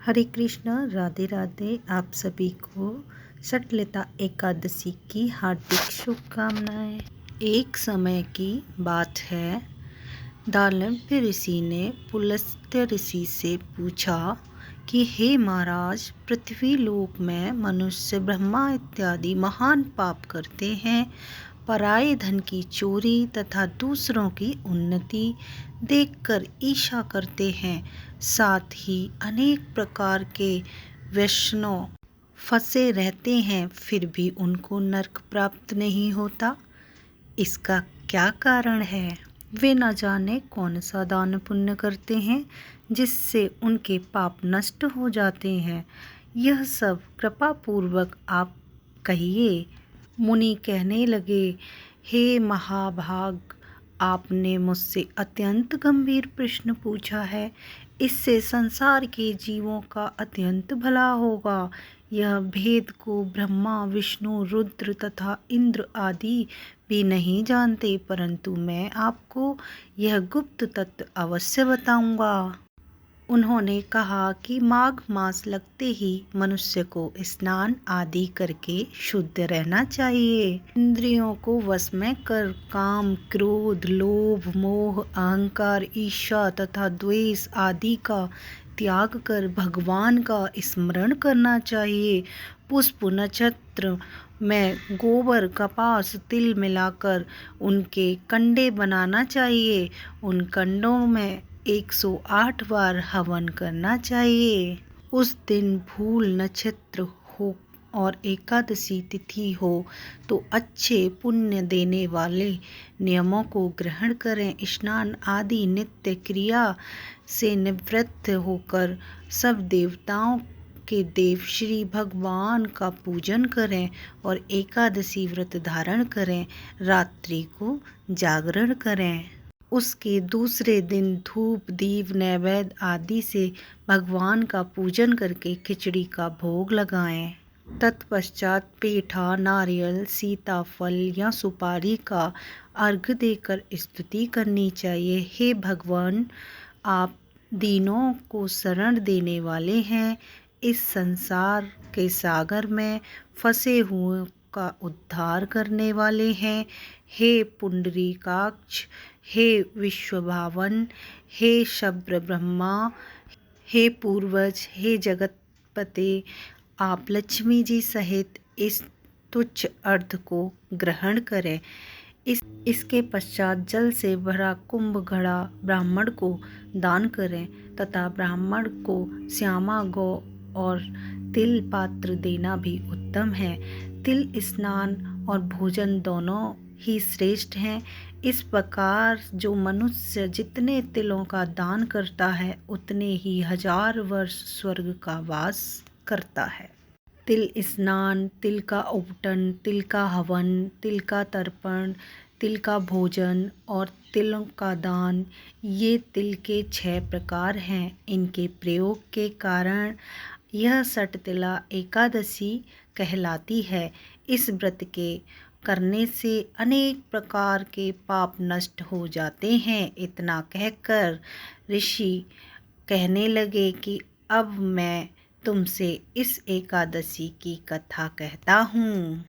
हरे कृष्ण, राधे राधे। आप सभी को षटलता एकादशी की हार्दिक शुभकामनाएं। एक समय की बात है, दालम्य ऋषि ने पुलस्त्य ऋषि से पूछा कि हे महाराज, पृथ्वी लोक में मनुष्य ब्रह्मा इत्यादि महान पाप करते हैं, पराये धन की चोरी तथा दूसरों की उन्नति देखकर ईर्ष्या करते हैं, साथ ही अनेक प्रकार के व्यसनों फंसे रहते हैं, फिर भी उनको नरक प्राप्त नहीं होता। इसका क्या कारण है? वे न जाने कौन सा दान पुण्य करते हैं जिससे उनके पाप नष्ट हो जाते हैं। यह सब कृपा पूर्वक आप कहिए। मुनि कहने लगे, हे महाभाग, आपने मुझसे अत्यंत गंभीर प्रश्न पूछा है। इससे संसार के जीवों का अत्यंत भला होगा। यह भेद को ब्रह्मा, विष्णु, रुद्र तथा इंद्र आदि भी नहीं जानते, परंतु मैं आपको यह गुप्त तत्व अवश्य बताऊंगा। उन्होंने कहा कि माघ मास लगते ही मनुष्य को स्नान आदि करके शुद्ध रहना चाहिए। इंद्रियों को वश में कर काम, क्रोध, लोभ, मोह, अहंकार, ईर्ष्या तथा द्वेष आदि का त्याग कर भगवान का स्मरण करना चाहिए। पुष्प नक्षत्र में गोबर, कपास, तिल मिलाकर उनके कंडे बनाना चाहिए। उन कंडों में 108 बार हवन करना चाहिए। उस दिन भूल नक्षत्र हो और एकादशी तिथि हो तो अच्छे पुण्य देने वाले नियमों को ग्रहण करें। स्नान आदि नित्य क्रिया से निवृत्त होकर सब देवताओं के देव श्री भगवान का पूजन करें और एकादशी व्रत धारण करें। रात्रि को जागरण करें। उसके दूसरे दिन धूप, दीप, नैवेद्य आदि से भगवान का पूजन करके खिचड़ी का भोग लगाएं। तत्पश्चात पेठा, नारियल, सीताफल या सुपारी का अर्घ्य देकर स्तुति करनी चाहिए। हे भगवान, आप दीनों को शरण देने वाले हैं। इस संसार के सागर में फंसे हुए का उद्धार करने वाले हैं। हे पुंडरीकाक्ष, हे विश्वभावन, हे शब्र ब्रह्मा, हे पूर्वज, हे जगतपते, आप लक्ष्मी जी सहित इस तुच्छ अर्घ्य को ग्रहण करें। इसके पश्चात जल से भरा कुंभ घड़ा ब्राह्मण को दान करें तथा ब्राह्मण को श्यामा गौ और तिल पात्र देना भी उत्तम है। तिल स्नान और भोजन दोनों ही श्रेष्ठ हैं। इस प्रकार जो मनुष्य जितने तिलों का दान करता है उतने ही 1000 वर्ष स्वर्ग का वास करता है। तिल स्नान, तिल का उपटन, तिल का हवन, तिल का तर्पण, तिल का भोजन और तिलों का दान, ये तिल के 6 प्रकार हैं। इनके प्रयोग के कारण यह षटतिला एकादशी कहलाती है। इस व्रत के करने से अनेक प्रकार के पाप नष्ट हो जाते हैं। इतना कहकर ऋषि कहने लगे कि अब मैं तुमसे इस एकादशी की कथा कहता हूँ।